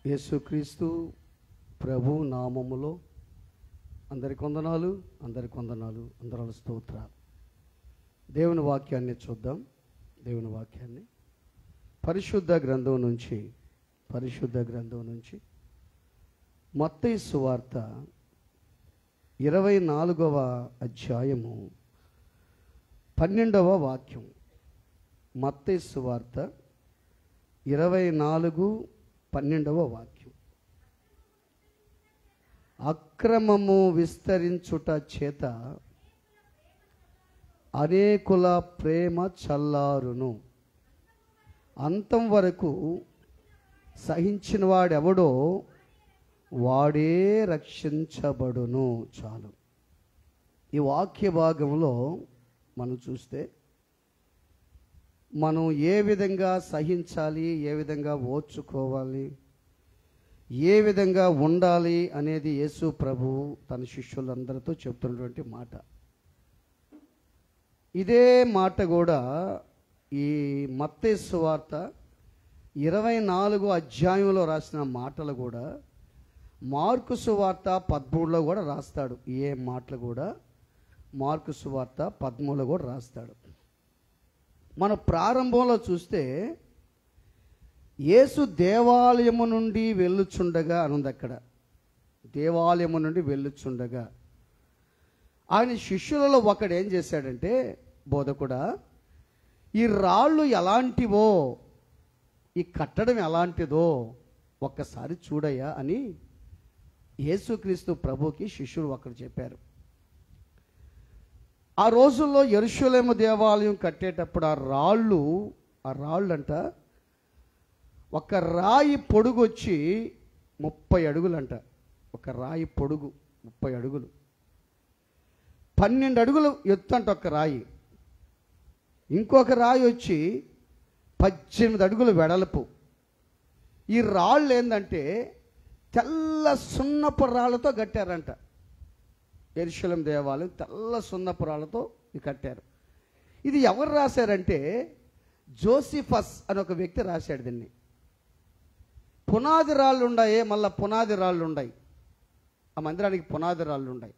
యేసుక్రీస్తు ప్రభు నామములో అందరికి వందనాలు, అందరి స్తోత్రాలు. దేవుని వాక్యాన్ని చూద్దాం. దేవుని వాక్యాన్ని పరిశుద్ధ గ్రంథం నుంచి మత్తయి సువార్త 24వ అధ్యాయము 12వ వాక్యం. మత్తయి సువార్త 24:12వ వాక్యం. అక్రమము విస్తరించుట చేత అనేకుల ప్రేమ చల్లారును, అంతం వరకు సహించిన వాడెవడో వాడే రక్షించబడును. చాలు. ఈ వాక్య భాగంలో మనం చూస్తే మనం ఏ విధంగా సహించాలి, ఏ విధంగా ఓర్చుకోవాలి, ఏ విధంగా ఉండాలి అనేది యేసు ప్రభువు తన శిష్యులందరితో చెప్తున్నటువంటి మాట. ఇదే మాట కూడా ఈ మత్తయి సువార్త 24వ అధ్యాయంలో రాసిన మాటలు కూడా మార్కు సువార్త 13లో కూడా రాస్తాడు. ఏ మాటలు కూడా మార్కు సువార్త 13లో కూడా రాస్తాడు. మన ప్రారంభంలో చూస్తే యేసు దేవాలయము నుండి వెళ్ళుచుండగా అనుంది. అక్కడ దేవాలయము నుండి వెళ్ళుచుండగా ఆయన శిష్యులలో ఒకడు ఏం చేశాడంటే, బోధకుడా, ఈ రాళ్ళు ఎలాంటివో, ఈ కట్టడం ఎలాంటిదో ఒక్కసారి చూడయ్యా అని యేసుక్రీస్తు ప్రభుకి శిష్యులు ఒకరు చెప్పారు. ఆ రోజుల్లో యెరూషలేము దేవాలయం కట్టేటప్పుడు ఆ రాళ్ళు అంట, ఒక రాయి పొడుగు వచ్చి 30 అడుగులంట. ఒక రాయి పొడుగు 30 అడుగులు, 12 అడుగులు ఎత్తు అంట ఒక రాయి. ఇంకొక రాయి వచ్చి 18 అడుగులు వెడల్పు. ఈ రాళ్ళు ఏంటంటే తెల్ల సున్నపు రాళ్ళతో కట్టారంట. యెరూషలేము దేవాలయం తెల్ల సున్నపు రాళ్ళతో కట్టారు. ఇది ఎవరు రాశారంటే జోసిఫస్ అని ఒక వ్యక్తి రాశాడు దీన్ని. పునాది రాళ్ళు ఉన్నాయి, మళ్ళీ పునాది రాళ్ళు ఉన్నాయి. ఆ మందిరానికి పునాది రాళ్ళు ఉన్నాయి.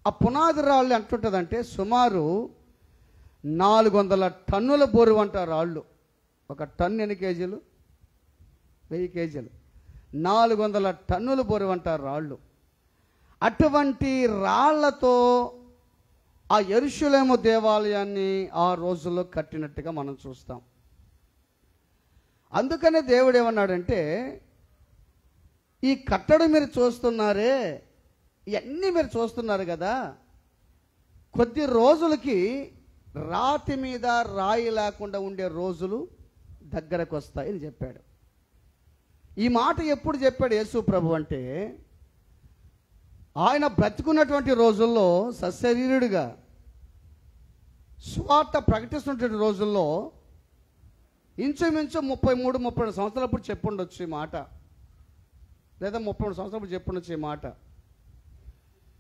ఆ పునాది రాళ్ళు అంటుంటుందంటే సుమారు 400 టన్నుల బరువు అంట రాళ్ళు. ఒక టన్ను ఎన్ని కేజీలు? 1000 కేజీలు. 400 టన్నుల బరువు అంట రాళ్ళు. అటువంటి రాళ్లతో ఆ యెరూషలేము దేవాలయాన్ని ఆ రోజుల్లో కట్టినట్టుగా మనం చూస్తాం. అందుకనే దేవుడు ఏమన్నాడంటే, ఈ కట్టడం మీరు చూస్తున్నారే, ఇవన్నీ మీరు చూస్తున్నారు కదా, కొద్ది రోజులకి రాతి మీద రాయి లేకుండా ఉండే రోజులు దగ్గరకు వస్తాయని చెప్పాడు. ఈ మాట ఎప్పుడు చెప్పాడు యేసు ప్రభు అంటే, ఆయన బ్రతుకున్నటువంటి రోజుల్లో సశరీరుడిగా సువార్త ప్రకటిస్తున్నటువంటి రోజుల్లో ఇంచుమించు 33-32 సంవత్సరాలప్పుడు చెప్పుండొచ్చు ఈ మాట, లేదా 33 సంవత్సరాలప్పుడు చెప్పుండొచ్చు ఈ మాట.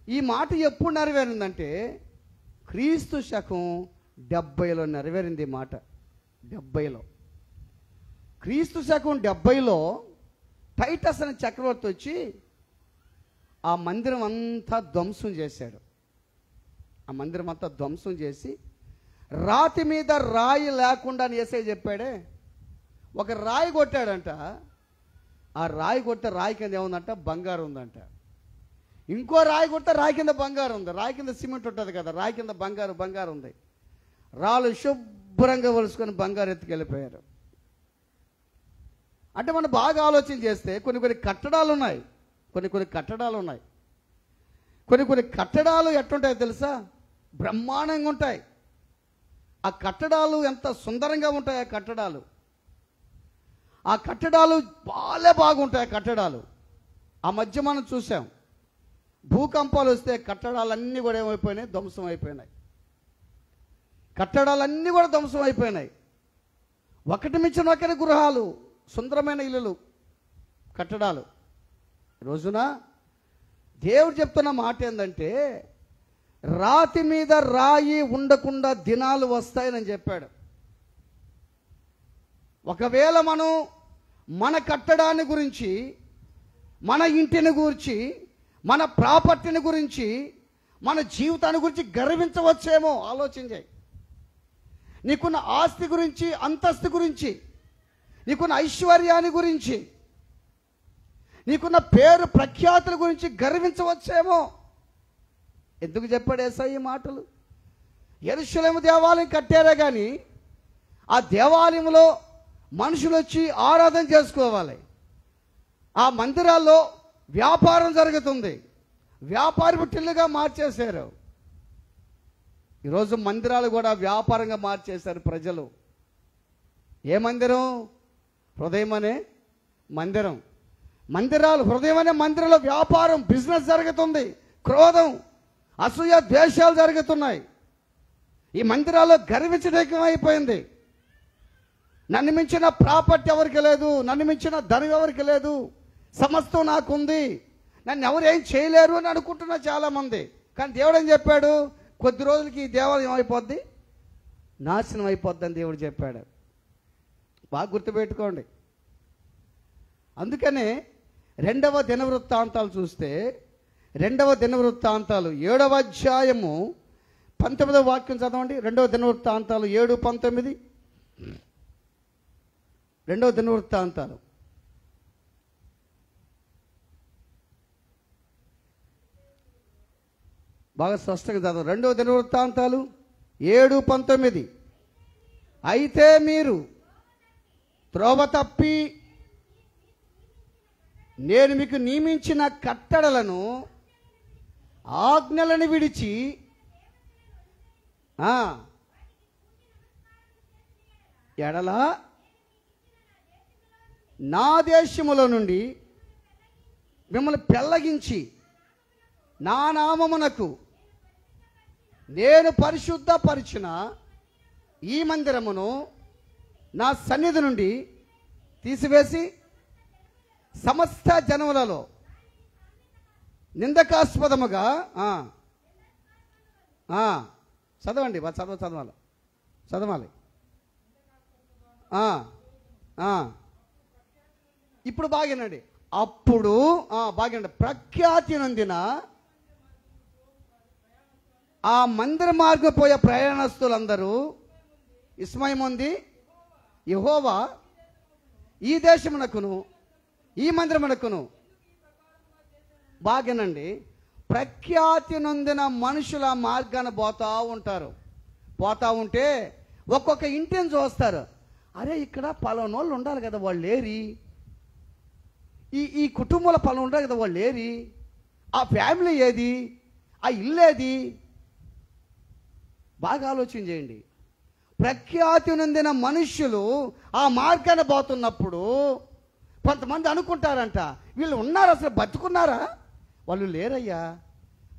ఈ మాట ఎప్పుడు నెరవేరిందంటే క్రీస్తు శకం 70లో నెరవేరింది ఈ మాట. 70లో, క్రీస్తు శకం 70లో టైటస్ అనే చక్రవర్తి వచ్చి ఆ మందిరం అంతా ధ్వంసం చేశాడు. ఆ మందిరం అంతా ధ్వంసం చేసి రాతి మీద రాయి లేకుండా అని యేసయ్య చెప్పాడే, ఒక రాయి కొట్టాడంట. ఆ రాయి కొట్టే రాయి కింద ఏముందంట? బంగారం ఉందంట. ఇంకో రాయి కొట్టే రాయి కింద బంగారం ఉంది. రాయి కింద సిమెంట్ ఉంటుంది కదా, రాయి కింద బంగారం ఉంది. రాళ్ళు శుభ్రంగా వలుసుకొని బంగారు ఎత్తుకెళ్ళిపోయారు. అంటే మనం బాగా ఆలోచన చేస్తే కొన్ని కట్టడాలు ఉన్నాయి, కొన్ని కట్టడాలు ఎట్లుంటాయో తెలుసా? బ్రహ్మాండంగా ఉంటాయి. ఆ కట్టడాలు ఎంత సుందరంగా ఉంటాయి. ఆ కట్టడాలు బాగుంటాయి. ఆ కట్టడాలు ఆ మధ్య మనం చూసాం, భూకంపాలు వస్తే కట్టడాలన్నీ కూడా ఏమైపోయినాయి? ధ్వంసం అయిపోయినాయి. కట్టడాలన్నీ కూడా ధ్వంసం అయిపోయినాయి. ఒకటి మించిన ఒకరి గృహాలు, సుందరమైన ఇల్లులు, కట్టడాలు. రోజున దేవుడు చెప్తున్న మాట ఏంటంటే, రాతి మీద రాయి ఉండకుండా దినాలు వస్తాయని చెప్పాడు. ఒకవేళ మనం మన కట్టడాన్ని గురించి, మన ఇంటిని గురించి, మన ప్రాపర్టీని గురించి, మన జీవితాన్ని గురించి గర్వించవచ్చేమో. ఆలోచించాయి. నీకున్న ఆస్తి గురించి, అంతస్తు గురించి, నీకున్న ఐశ్వర్యాన్ని గురించి, నీకున్న పేరు ప్రఖ్యాతుల గురించి గర్వించవచ్చేమో. ఎందుకు చెప్పాడు యేసయ్య ఈ మాటలు? యెరూషలేము దేవాలయం కట్టారే కానీ ఆ దేవాలయంలో మనుషులు వచ్చి ఆరాధన చేసుకోవాలి. ఆ మందిరాల్లో వ్యాపారం జరుగుతుంది. వ్యాపారపు టిల్లుగా మార్చేశారు. ఈరోజు మందిరాలు కూడా వ్యాపారంగా మార్చేశారు ప్రజలు. ఏ మందిరం? హృదయం అనే మందిరం. మందిరాలు, హృదయం అనే మందిరంలో వ్యాపారం, బిజినెస్ జరుగుతుంది. క్రోధం, అసూయ, ద్వేషాలు జరుగుతున్నాయి. ఈ మందిరాల్లో గర్వించడం అయిపోయింది. నన్ను మించిన ప్రాపర్టీ ఎవరికి లేదు, నన్ను మించిన ధనం ఎవరికి లేదు, సమస్తం నాకుంది, నన్ను ఎవరు ఏం చేయలేరు అని అనుకుంటున్నా చాలామంది. కానీ దేవుడు ఏం చెప్పాడు? కొద్ది రోజులకి ఈ దేవాలయం ఏమైపోద్ది? నాశనం అయిపోద్ది అని దేవుడు చెప్పాడు. బాగా గుర్తుపెట్టుకోండి. అందుకనే 2వ దినవృత్తాంతాలు చూస్తే, 2వ దినవృత్తాంతాలు 7వ అధ్యాయము 19వ వాక్యం చదవండి. 2వ దినవృత్తాంతాలు 7:19. 2వ దినవృత్తాంతాలు బాగా స్పష్టంగా చదవండి. 2వ దినవృత్తాంతాలు 7:19. అయితే మీరు త్రోవ తప్పి నేను మీకు నియమించిన కట్టడలను, ఆజ్ఞలను విడిచి ఎడల నా దేశములో నుండి మిమ్మల్ని పెళ్ళగించి నా నామమునకు నేను పరిశుద్ధపరిచిన ఈ మందిరమును నా సన్నిధి నుండి తీసివేసి సమస్త జనములలో నిందకాస్పదముగా చదవండి. చదవాలి. ఇప్పుడు బాగేనండి. అప్పుడు బాగండి. ప్రఖ్యాతి నొందిన ఆ మందిర మార్గం పోయే ప్రయాణస్తులందరూ ఇస్మయముంది యెహోవా ఈ దేశమునకును ఈ మందిరమునకును, బాగేనండి, ప్రఖ్యాతి నొందిన మనుషుల మార్గాన పోతా ఉంటారు. పోతా ఉంటే ఒక్కొక్క ఇంటిని చూస్తారు. అరే, ఇక్కడ పలానోళ్ళు ఉండాలి కదా, వాళ్ళు లేరి. ఈ కుటుంబంలో పలానా ఉండాలి కదా, వాళ్ళు లేరి. ఆ ఫ్యామిలీ ఏది, ఆ ఇల్లు ఏది? బాగా ఆలోచన చేయండి. ప్రఖ్యాతి నొందిన మనుష్యులు ఆ మార్గాన పోతున్నప్పుడు కొంతమంది అనుకుంటారంట, వీళ్ళు ఉన్నారు, అసలు బతుకున్నారా? వాళ్ళు లేరయ్యా.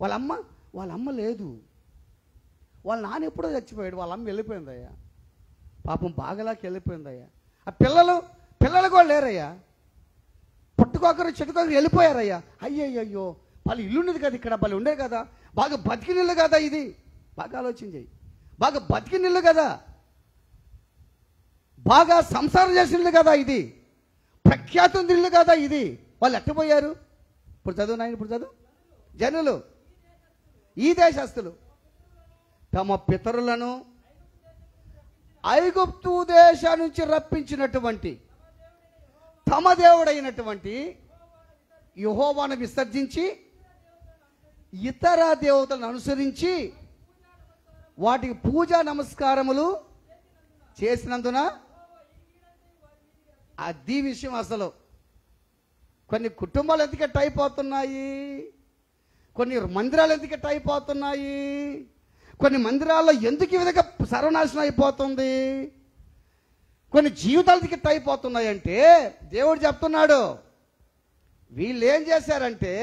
వాళ్ళ అమ్మ లేదు, వాళ్ళ నాన్న ఎప్పుడో చచ్చిపోయాడు, వాళ్ళ అమ్మ వెళ్ళిపోయిందయ్యా, పాపం బాగలాకి వెళ్ళిపోయిందయ్యా. ఆ పిల్లలు కూడా లేరయ్యా, పుట్టుకొకరు చెట్టుకొకరు వెళ్ళిపోయారయ్యా. అయ్యయ్యో, వాళ్ళు ఇల్లు ఉండేది కదా, ఇక్కడ వాళ్ళు ఉండే కదా, బాగా బతికినిల్లు కదా ఇది. బాగా ఆలోచన చేయి. బాగా బతికినిల్లు కదా, బాగా సంసారం చేసినల్లు కదా ఇది, ప్రఖ్యాతి ఉంది ఇల్లు కదా ఇది. వాళ్ళు ఎట్టపోయారు? ఇప్పుడు చదువు నాయన, ఇప్పుడు చదువు. జనులు, ఈ దేశస్తులు తమ పితరులను ఐగుప్తు దేశం నుంచి రప్పించినటువంటి తమ దేవుడైనటువంటి యెహోవాను విసర్జించి ఇతర దేవతలను అనుసరించి వాటికి పూజా నమస్కారములు చేసినందున, అది విషయం. అసలు కొన్ని కుటుంబాలు ఎందుకట్టు అయిపోతున్నాయి, కొన్ని మందిరాలు ఎందుకట్టు అయిపోతున్నాయి, కొన్ని మందిరాల్లో ఎందుకు ఈ విధంగా సర్వనాశనం అయిపోతుంది, కొన్ని జీవితాలు ఎందుకట్టు అయిపోతున్నాయి అంటే దేవుడు చెప్తున్నాడు, వీళ్ళు ఏం చేశారంటే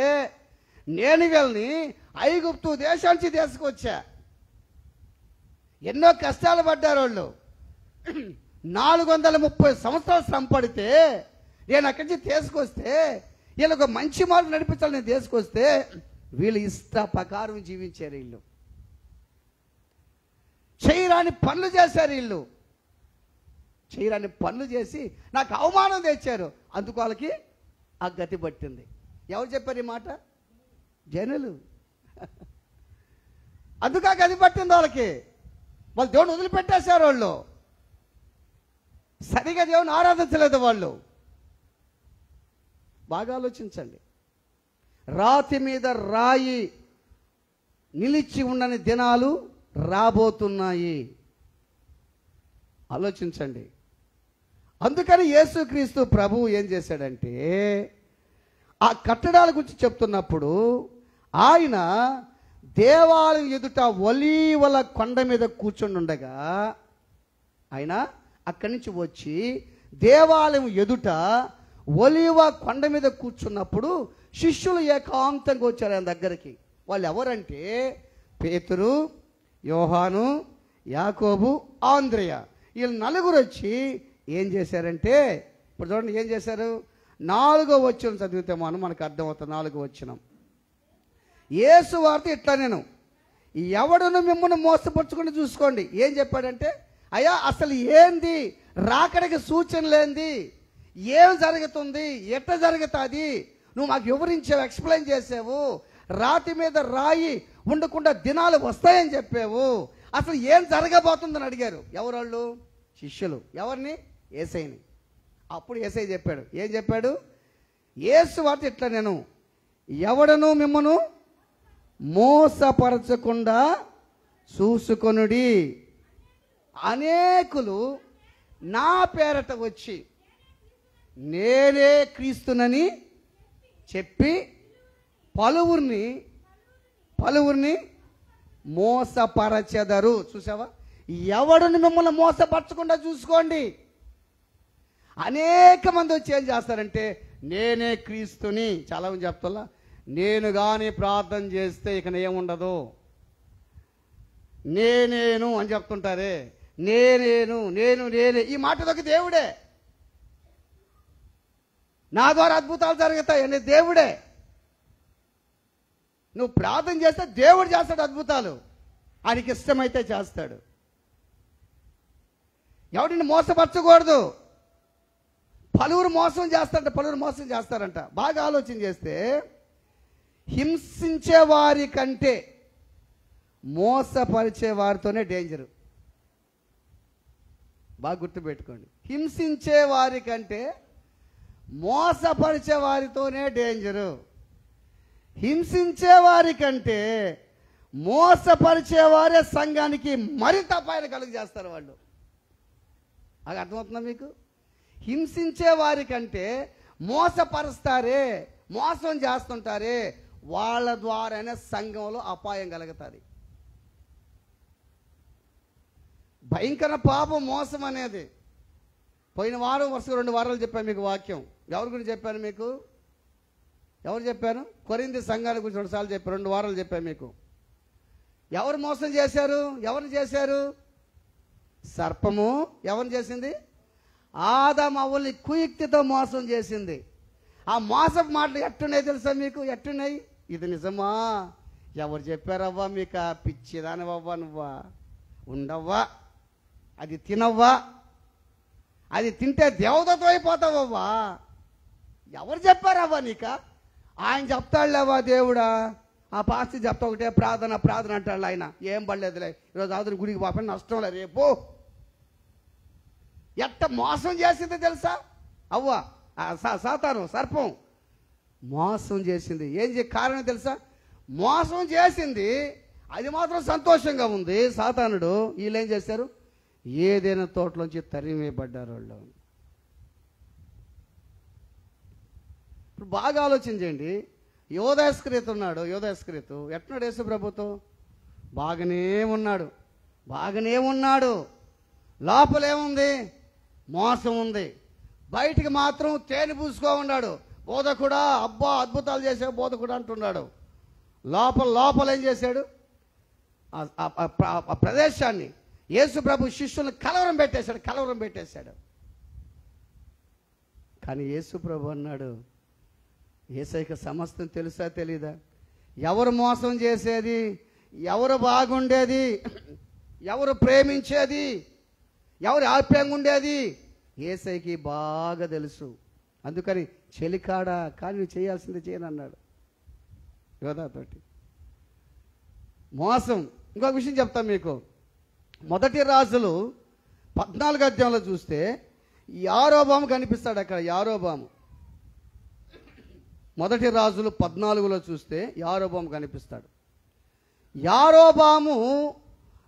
నేను వీళ్ళని ఐగుప్తు దేశానికి తీసుకొచ్చా. ఎన్నో కష్టాలు పడ్డారు వాళ్ళు. 430 సంవత్సరాలు శ్రమ పడితే నేను అక్కడి నుంచి తీసుకొస్తే, వీళ్ళొక మంచి మార్గం నడిపించాలి నేను తీసుకొస్తే, వీళ్ళు ఇష్ట ప్రకారం జీవించారు. వీళ్ళు చేయరాని పనులు చేశారు. వీళ్ళు చేయరాని పనులు చేసి నాకు అవమానం తెచ్చారు, అందుకు వాళ్ళకి ఆ గతి పట్టింది. ఎవరు చెప్పారు ఈ మాట? జనులు. అందుకు ఆ గతి పట్టింది వాళ్ళకి. వాళ్ళు దేవుని వదిలిపెట్టేశారు. వాళ్ళు సరిగా దేవుని ఆరాధించలేదు. వాళ్ళు బాగా ఆలోచించండి. రాతి మీద రాయి నిలిచి ఉండని దినాలు రాబోతున్నాయి. ఆలోచించండి. అందుకని యేసుక్రీస్తు ప్రభువు ఏం చేశాడంటే, ఆ కట్టడాల గురించి చెప్తున్నప్పుడు ఆయన దేవాలయం ఎదుట ఒలీవల కొండ మీద కూర్చొని ఉండగా, ఆయన అక్కడి నుంచి వచ్చి దేవాలయం ఎదుట ఒలీవ కొండ మీద కూర్చున్నప్పుడు శిష్యులు ఏకాంతంగా వచ్చారు ఆయన దగ్గరికి. వాళ్ళు ఎవరంటే పేతురు, యోహాను, యాకోబు, ఆంద్రేయ. వీళ్ళు నలుగురు వచ్చి ఏం చేశారంటే, ఇప్పుడు చూడండి ఏం చేశారు. 4వ వచనం చదివితే మనకు అర్థమవుతుంది. 4వ వచనం, యేసు వార్త ఇట్లా, నేను ఎవడును మిమ్మల్ని మోసపరుచుకుని చూసుకోండి. ఏం చెప్పాడంటే, అయ్యా అసలు ఏంది రాకడికి సూచన లేనిది, ఏం జరుగుతుంది, ఎట్లా జరుగుతుంది, నువ్వు మాకు వివరించావు, ఎక్స్ప్లెయిన్ చేసావు. రాతి మీద రాయి ఉండకుండా దినాలు వస్తాయని చెప్పావు, అసలు ఏం జరగబోతుందని అడిగారు. ఎవరోళ్ళు? శిష్యులు. ఎవరిని? యేసయ్యని. అప్పుడు యేసయ్య చెప్పాడు. ఏం చెప్పాడు? యేసు వార్త ఇట్లా, నేను ఎవడను మిమ్మను మోసపరచకుండా చూసుకొనుడి. అనేకులు నా పేరట వచ్చి నేనే క్రీస్తునని చెప్పి పలువురిని మోసపరచెదరు. చూసావా? ఎవడుని మిమ్మల్ని మోసపరచకుండా చూసుకోండి. అనేక మంది వచ్చి ఏం చేస్తారంటే, నేనే క్రీస్తుని. చాలామంది చెప్తా, నేను కానీ ప్రార్థన చేస్తే ఇక ఏముండదు, నేనేను అని చెప్తుంటారే. నేనే ఈ మాటదొక దేవుడే. నా ద్వారా అద్భుతాలు జరుగుతాయి అనే దేవుడే. నువ్వు ప్రార్థన చేస్తే దేవుడు చేస్తాడు అద్భుతాలు, ఆయనకి ఇష్టమైతే చేస్తాడు. ఎవరిని మోసపరచకూడదు. పలువురు మోసం చేస్తారంట. బాగా ఆలోచన చేస్తే హింసించే వారి కంటే మోసపరిచే వారితోనే డేంజరు. బాగా గుర్తుపెట్టుకోండి. హింసించే వారి కంటే మోసపరిచే వారితోనే డేంజరు. హింసించే వారి కంటే మోసపరిచేవారే సంఘానికి మరింత అపాయం కలుగు చేస్తారు వాళ్ళు. అది అర్థమవుతుందా మీకు? హింసించే వారి కంటే మోసపరుస్తారే, మోసం చేస్తుంటారే, వాళ్ళ ద్వారానే సంఘంలో అపాయం కలుగుతుంది. భయంకర పాపం మోసం అనేది. పోయిన వారం వరుసగా 2 వారాలు చెప్పాను మీకు వాక్యం. ఎవరి గురించి చెప్పాను మీకు? ఎవరు చెప్పాను? కొరింథీ సంఘాల గురించి 2 సార్లు చెప్పాను. 2 వారాలు చెప్పాను మీకు. ఎవరు మోసం చేశారు? ఎవరిని చేశారు? సర్పము ఎవరిని చేసింది? ఆదాము అవ్వల్ని కుయుక్తితో మోసం చేసింది. ఆ మోసపు మాటలు ఎట్టున్నాయి తెలుసా మీకు? ఎట్టున్నాయి? ఇది నిజమా? ఎవరు చెప్పారవ్వా మీకు? పిచ్చిదానివవ్వా, నువ్వా ఉండవ్వా, అది తినవ్వా, అది తింటే దేవదత్వం అయిపోతావవ్వా. ఎవరు చెప్పారవ్వా నీక? ఆయన చెప్తాడులేవా దేవుడా, ఆ పాస్తి చెప్తా ఒకటే ప్రార్థన అంటాడు ఆయన. ఏం పడలేదులే, ఈరోజు ఆదుని గుడికి పాపని నష్టం లే, రేపు ఎట్ట మోసం చేసింది తెలుసా? అవ్వ సాతాను సర్పం మోసం చేసింది. కారణం తెలుసా? మోసం చేసింది. అది మాత్రం సంతోషంగా ఉంది. సాతానుడు వీళ్ళు ఏం చేశారు? ఏదైనా తోటలోంచి తరిమేయబడ్డారు వాళ్ళు. ఇప్పుడు బాగా ఆలోచించండి. యోధాస్క్రీతు ఉన్నాడు. యోధాస్క్రీతు ఎట్నాడు? యేసు ప్రభుతో బాగానే ఉన్నాడు. లోపలేముంది? మోసం ఉంది. బయటికి మాత్రం తేనె పూసుకో ఉన్నాడు. బోధకుడా, అబ్బా అద్భుతాలు చేసే బోధకుడు అంటున్నాడు. లోపల ఏం చేశాడు? ఆ ప్రదేశాన్ని యేసు ప్రభు శిష్యులను కలవరం పెట్టేశాడు. కానీ యేసు ప్రభు అన్నాడు, యేసయ్యకి సమస్తం తెలుసా తెలీదా? ఎవరు మోసం చేసేది, ఎవరు బాగుండేది, ఎవరు ప్రేమించేది, ఎవరు ఆప్యాయంగా ఉండేది? యేసయ్యకి బాగా తెలుసు. అందుకని చెలికాడా కానీ నువ్వు చేయాల్సింది చేయను అన్నాడు యోధాతోటి. మోసం. ఇంకొక విషయం చెప్తాను మీకు. మొదటి రాజులు 14వ అధ్యాయంలో చూస్తే యారోబాము కనిపిస్తాడు అక్కడ. యారోబాము మొదటి రాజులు 14లో చూస్తే యారోబాము కనిపిస్తాడు. యారోబాము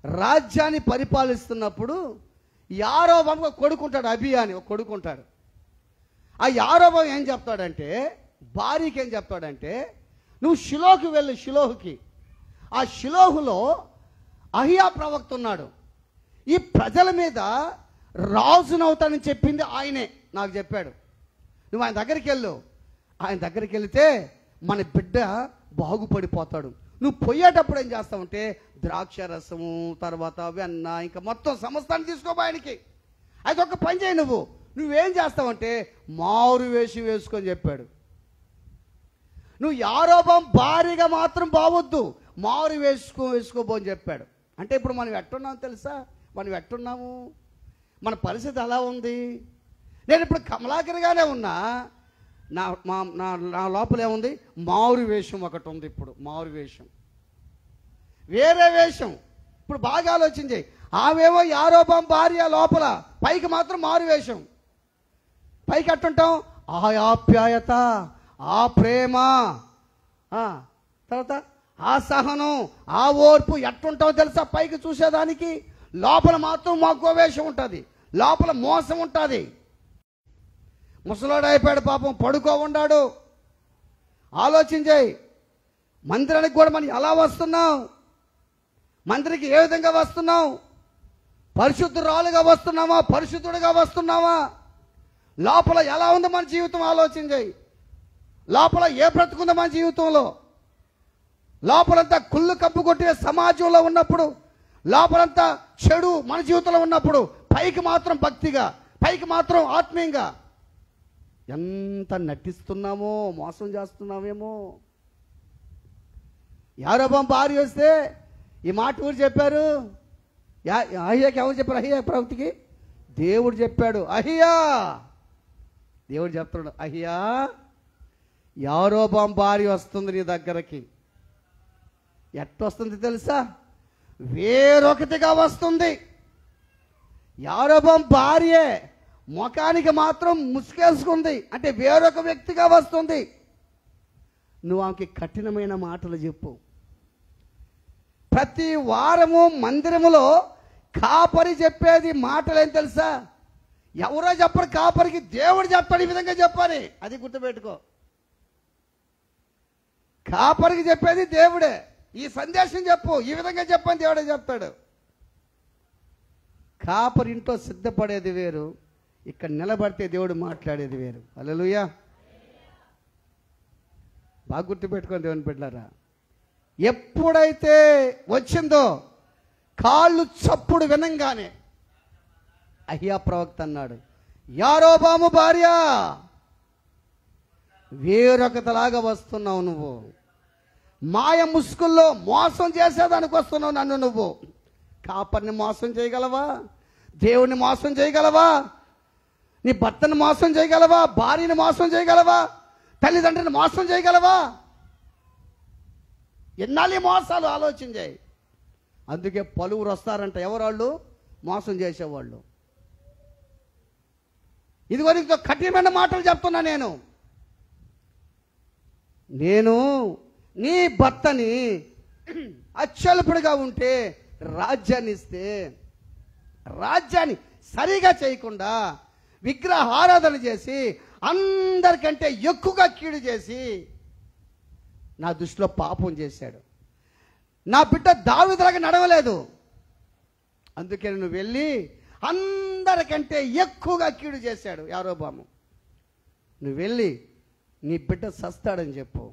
రాజ్యాన్ని పరిపాలిస్తున్నప్పుడు యారోబాము కొడుకుంటాడు, అబియా అని ఒక కొడుకుంటాడు. ఆ యారోబాము ఏం చెప్తాడంటే, భార్యకి ఏం చెప్తాడంటే, నువ్వు షిలోహుకి వెళ్ళు. షిలోహుకి, ఆ షిలోహులో అహియా ప్రవక్త ఉన్నాడు, ఈ ప్రజల మీద రాజునవుతానని చెప్పింది ఆయనే, నాకు చెప్పాడు. నువ్వు ఆయన దగ్గరికి వెళ్ళు. ఆయన దగ్గరికి వెళితే మన బిడ్డ బాగుపడిపోతాడు. నువ్వు పోయేటప్పుడు ఏం చేస్తావంటే ద్రాక్ష రసము, తర్వాత వెన్న, ఇంకా మొత్తం సమస్తాన్ని తీసుకోబో ఆయనకి. అయితే ఒక పని చేయి, నువ్వేం చేస్తావంటే మారు వేసి వేసుకొని చెప్పాడు. నువ్వు యారోబాము భారీగా మాత్రం బావొద్దు, మారు వేసుకోబో అని చెప్పాడు. అంటే ఇప్పుడు మనం ఎట్టున్నాము తెలుసా? మనం ఎట్టున్నాము, మన పరిస్థితి ఎలా ఉంది? నేను ఇప్పుడు కమలాకరిగానే ఉన్నా, నా లోపల ఏముంది? మారు వేషం ఒకటి ఉంది. ఇప్పుడు మారు వేషం, వేరే వేషం. ఇప్పుడు బాగా ఆలోచించి, ఆమెమో యారోబాము భార్య లోపల, పైకి మాత్రం మారు వేషం. పైకి అట్టుంటాం ఆ ఆప్యాయత, ఆ ప్రేమ, తర్వాత ఆ సహనం, ఆ ఓర్పు ఎట్టుంటావు తెలుసా? పైకి చూసేదానికి లోపల మాత్రం మగ్గో వేషం ఉంటుంది, లోపల మోసం ఉంటుంది. ముసలోడు అయిపోయాడు పాపం, పడుకో ఉన్నాడు. ఆలోచించాయి. మందిరానికి కూడా మనం ఎలా వస్తున్నాం? మందిరికి ఏ విధంగా వస్తున్నాం? పరిశుద్ధురాలుగా వస్తున్నామా? పరిశుద్ధుడిగా వస్తున్నామా? లోపల ఎలా ఉంది మన జీవితం? ఆలోచించాయి. లోపల ఏ బ్రతుకుందో మన జీవితంలో? లోపలంతా కుళ్ళు కప్పు కొట్టే సమాజంలో ఉన్నప్పుడు, లోపలంతా చెడు మన జీవితంలో ఉన్నప్పుడు, పైకి మాత్రం భక్తిగా, పైకి మాత్రం ఆత్మీయంగా ఎంత నటిస్తున్నామో, మోసం చేస్తున్నామేమో. యారోబాము భార్య వస్తే ఈ మాట ఊరు చెప్పారు. అహియాకి ఎవరు చెప్పారు? అహియా ప్రవక్తకి దేవుడు చెప్పాడు. అహియా, దేవుడు చెప్తున్నాడు, అహియా యారోబాము భార్య వస్తుంది నీ దగ్గరకి. ఎట్టొస్తుంది తెలుసా? వేరొకటిగా వస్తుంది. యారోబాము భార్యే, ముఖానికి మాత్రం ముసుకేసుకుంది, అంటే వేరొక వ్యక్తిగా వస్తుంది. నువ్వు ఆమెకి కఠినమైన మాటలు చెప్పు. ప్రతి వారము మందిరములో కాపరి చెప్పేది మాటలు ఏం తెలుసా? ఎవరో చెప్పరు, కాపరికి దేవుడు చెప్తాడు ఈ విధంగా చెప్పని. అది గుర్తుపెట్టుకో. కాపరికి చెప్పేది దేవుడే. ఈ సందేశం చెప్పు, ఈ విధంగా చెప్పని దేవుడే చెప్తాడు. కాపరి ఇంట్లో సిద్ధపడేది వేరు, ఇక్కడ నిలబడితే దేవుడు మాట్లాడేది వేరు. హల్లెలూయా. బాగా గుర్తుపెట్టుకొని దేవుని బిడ్డలారా, ఎప్పుడైతే వచ్చిందో కాళ్ళు చప్పుడు వినంగానే అహియా ప్రవక్త అన్నాడు, యారోబాము భార్య, వేరొకతలాగా వస్తున్నావు నువ్వు. మాయ ముసుగుల్లో మోసం చేసేదానికి వస్తున్నావు నన్ను. నువ్వు కాపర్ని మోసం చేయగలవా? దేవుణ్ణి మోసం చేయగలవా? నీ భర్తను మోసం చేయగలవా? భార్యని మోసం చేయగలవా? తల్లిదండ్రుని మోసం చేయగలవా? ఎన్నాళ్ళు మోసాలు ఆలోచించాయి. అందుకే పలువురు వస్తారంట. ఎవరాళ్ళు? మోసం చేసేవాళ్ళు. ఇదిగో ఇంకో కఠినమైన మాటలు చెప్తున్నా నేను నీ భర్తని అత్యల్పుడిగా ఉంటే రాజ్యాన్ని ఇస్తే, రాజ్యాన్ని సరిగా చేయకుండా విగ్రహ ఆరాధన చేసి అందరికంటే ఎక్కువగా కీడు చేసి నా దృష్టిలో పాపం చేశాడు. నా బిడ్డ దావీదులాగా నడవలేదు. అందుకే నువ్వు వెళ్ళి అందరికంటే ఎక్కువగా కీడు చేశాడు యారోబాము. నువ్వు వెళ్ళి నీ బిడ్డ చస్తాడని చెప్పు.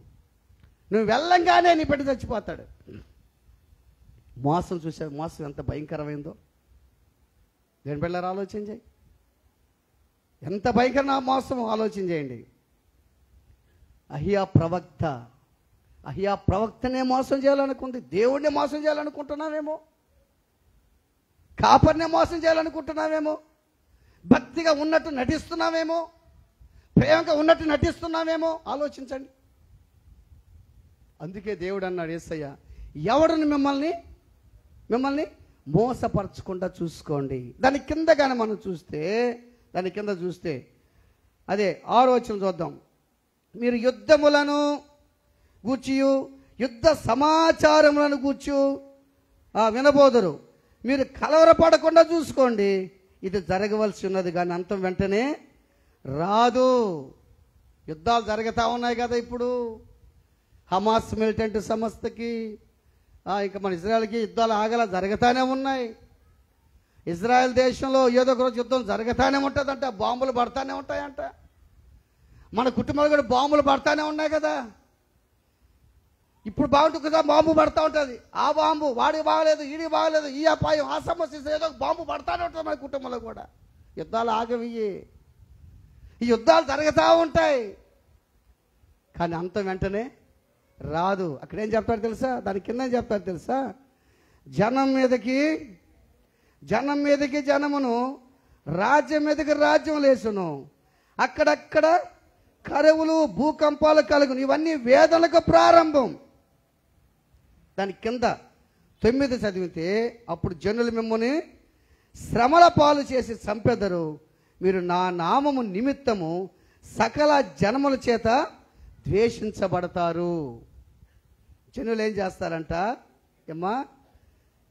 నువ్వు వెళ్ళంగానే నీ బిడ్డ చచ్చిపోతాడు. మోసం చూసావు, మోసం ఎంత భయంకరమైందో. దేని బిడ్డలారా ఆలోచన చేయి. ఎంత భయంకరమైన మోసం ఆలోచన చేయండి. అహియా ప్రవక్తనే మోసం చేయాలనుకుంది. దేవుడిని మోసం చేయాలనుకుంటున్నావేమో. కాపరినే మోసం చేయాలనుకుంటున్నావేమో, భక్తిగా ఉన్నట్టు నటిస్తున్నావేమో, ప్రేమగా ఉన్నట్టు నటిస్తున్నావేమో ఆలోచించండి. అందుకే దేవుడు అన్నాడు, యేసయ్య, ఎవడుని మిమ్మల్ని మోసపరచకుండా చూసుకోండి. దాని కింద కానీ మనం చూస్తే, దాని కింద చూస్తే అదే 6వ వచనం చూద్దాం. మీరు యుద్ధములను గూర్చియు యుద్ధ సమాచారములను గూర్చి వినబోదురు. మీరు కలవరపడకుండా చూసుకోండి. ఇది జరగవలసి ఉన్నది కానీ అంతం వెంటనే రాదు. యుద్ధాలు జరుగుతూ ఉన్నాయి కదా ఇప్పుడు. హమాస్ మిలిటెంట్ సంస్థకి ఇంకా మన ఇజ్రాయెల్కి యుద్ధాలు ఆగలా జరుగుతూనే ఉన్నాయి. ఇజ్రాయెల్ దేశంలో ఏదో ఒక రోజు యుద్ధం జరుగుతూనే ఉంటుందంట, బాంబులు పడతానే ఉంటాయంట. మన కుటుంబాలు కూడా బాంబులు పడతానే ఉన్నాయి కదా. ఇప్పుడు బాగుంటుంది కదా, బాంబు పడతా ఉంటుంది. ఆ బాంబు వాడికి బాగలేదు, వీడికి బాగలేదు, ఈ అపాయం, ఆ సమస్య, ఏదో బాంబు పడతానే ఉంటుంది మన కుటుంబంలో కూడా. యుద్ధాలు ఆగవి, ఈ యుద్ధాలు జరుగుతూ ఉంటాయి కానీ అంతం వెంటనే రాదు. అక్కడ ఏం చెప్తారు తెలుసా? దాని కింద ఏం చెప్తారు తెలుసా? జనం మీదకి జనమును, రాజ్యం మీదకి రాజ్యం లేసును, అక్కడక్కడ కరువులు భూకంపాలు కలుగును. ఇవన్నీ వేదనకు ప్రారంభం. దాని కింద 9 చదివితే, అప్పుడు జనులు మిమ్మల్ని శ్రమల పాలు చేసి చంపెదరు. మీరు నా నామము నిమిత్తము సకల జనముల చేత ద్వేషించబడతారు. జనులు ఏం చేస్తారంట ఏమ్మా?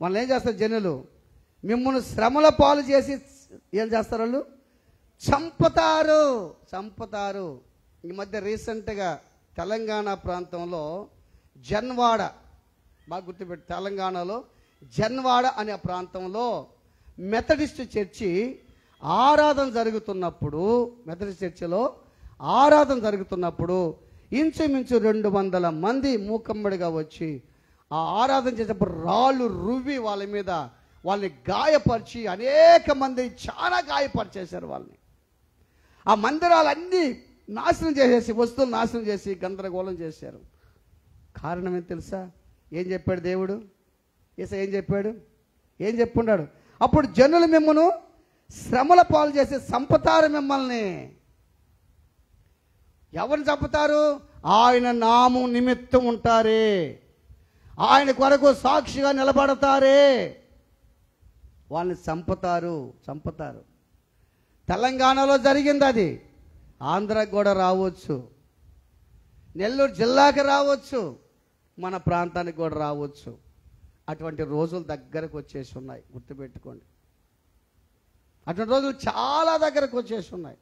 వాళ్ళు ఏం చేస్తారు? జనులు మిమ్మల్ని శ్రమల పాలు చేసి ఏం చేస్తారు? వాళ్ళు చంపుతారు. ఈ మధ్య రీసెంట్గా తెలంగాణ ప్రాంతంలో జన్వాడ, బాగా గుర్తుపెట్టి, తెలంగాణలో జన్వాడ అనే ప్రాంతంలో మెథడిస్ట్ చర్చి ఆరాధన జరుగుతున్నప్పుడు, మెథడిస్ట్ చర్చిలో ఆరాధన జరుగుతున్నప్పుడు ఇంచుమించు 200 మంది మూకమ్మడిగా వచ్చి ఆ ఆరాధన చేసేటప్పుడు రాళ్ళు రువ్వి వాళ్ళ మీద వాళ్ళని గాయపరిచి, అనేక మంది చాలా గాయపరిచేశారు వాళ్ళని. ఆ మందిరాలన్నీ నాశనం చేసేసి, వస్తువులు నాశనం చేసి గందరగోళం చేశారు. కారణం ఏం తెలుసా? ఏం చెప్పాడు దేవుడు? యేసయ్య ఏం చెప్పున్నాడు? అప్పుడు జనులు మిమ్మల్ని శ్రమల పాలు చేసి చంపుతారు. మిమ్మల్ని ఎవరిని చంపుతారు? ఆయన నామం నిమిత్తం ఉంటారే, ఆయన కొరకు సాక్షిగా నిలబడతారే, వాళ్ళని చంపుతారు. తెలంగాణలో జరిగింది అది. ఆంధ్రాకి కూడా రావచ్చు, నెల్లూరు జిల్లాకి రావచ్చు, మన ప్రాంతానికి కూడా రావచ్చు. అటువంటి రోజులు దగ్గరకు వచ్చేసి ఉన్నాయి, గుర్తుపెట్టుకోండి. అటువంటి రోజులు చాలా దగ్గరకు వచ్చేసి ఉన్నాయి.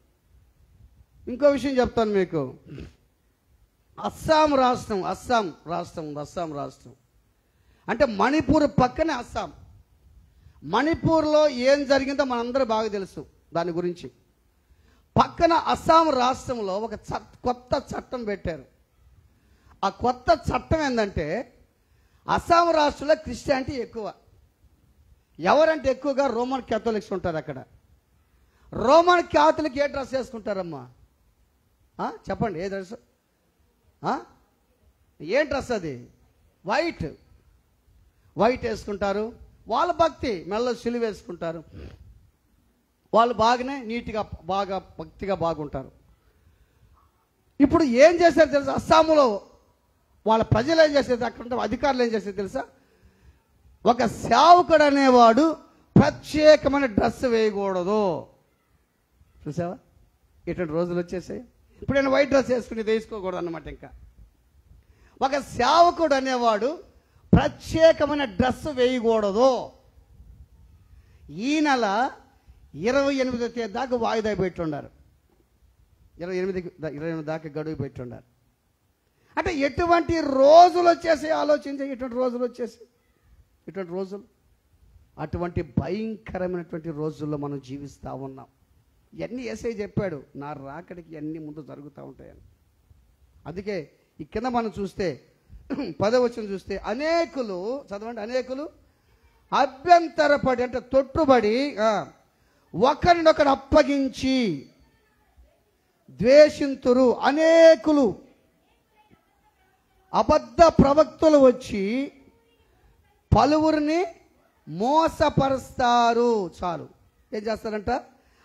ఇంకో విషయం చెప్తాను మీకు. అస్సాం రాష్ట్రం అంటే మణిపూర్ పక్కనే అస్సాం. మణిపూర్లో ఏం జరిగిందో మనందరూ బాగా తెలుసు దాని గురించి. పక్కన అస్సాం రాష్ట్రంలో ఒక కొత్త చట్టం పెట్టారు. ఆ కొత్త చట్టం ఏంటంటే, అస్సాం రాష్ట్రంలో క్రిస్టియానిటీ ఎక్కువ. ఎవరంటే ఎక్కువగా రోమన్ క్యాథలిక్స్ ఉంటారు అక్కడ. రోమన్ క్యాథలిక్ ఏ డ్రెస్ వేసుకుంటారమ్మా? చెప్పండి, ఏ డ్రెస్? ఏ డ్రెస్ అది? వైట్ వేసుకుంటారు. వాళ్ళ భక్తి, మెల్ల సిలువ వేసుకుంటారు. వాళ్ళు బాగానే నీట్గా బాగా భక్తిగా బాగుంటారు. ఇప్పుడు ఏం చేశారు తెలుసా? అస్సాంలో వాళ్ళ ప్రజలు ఏం చేసేది, అక్కడ అధికారులు ఏం చేసేది తెలుసా? ఒక సేవకుడు అనేవాడు ప్రత్యేకమైన డ్రెస్ వేయకూడదు. చూసావా, ఇటువంటి రోజులు వచ్చేసాయి. ఇప్పుడు నేను వైట్ డ్రెస్ వేసుకుని వేసుకోకూడదు అన్నమాట. ఇంకా ఒక సేవకుడు అనేవాడు ప్రత్యేకమైన డ్రెస్ వేయకూడదు. ఈ నెల 28వ తేదీ దాకా వాయిదా పెట్టున్నారు. 28 దాకా గడువు పెట్టున్నారు. అంటే ఎటువంటి రోజులు వచ్చేసి ఆలోచించే, ఇటువంటి రోజులు, అటువంటి భయంకరమైనటువంటి రోజుల్లో మనం జీవిస్తూ ఉన్నాం. ఇవన్నీ యేసయ్య చెప్పాడు, నా రాకడికి ఇవన్నీ ముందు జరుగుతూ ఉంటాయని. అందుకే ఈ కింద మనం చూస్తే 10వ వచనం చూస్తే, అనేకులు చదవండి, అనేకులు అభ్యంతరపడి అంటే తొట్టుబడి ఒకరినొకరు అప్పగించి ద్వేషింతురు. అనేకులు అబద్ధ ప్రవక్తలు వచ్చి పలువురిని మోసపరుస్తారు. చాలు. ఏం చేస్తారంట?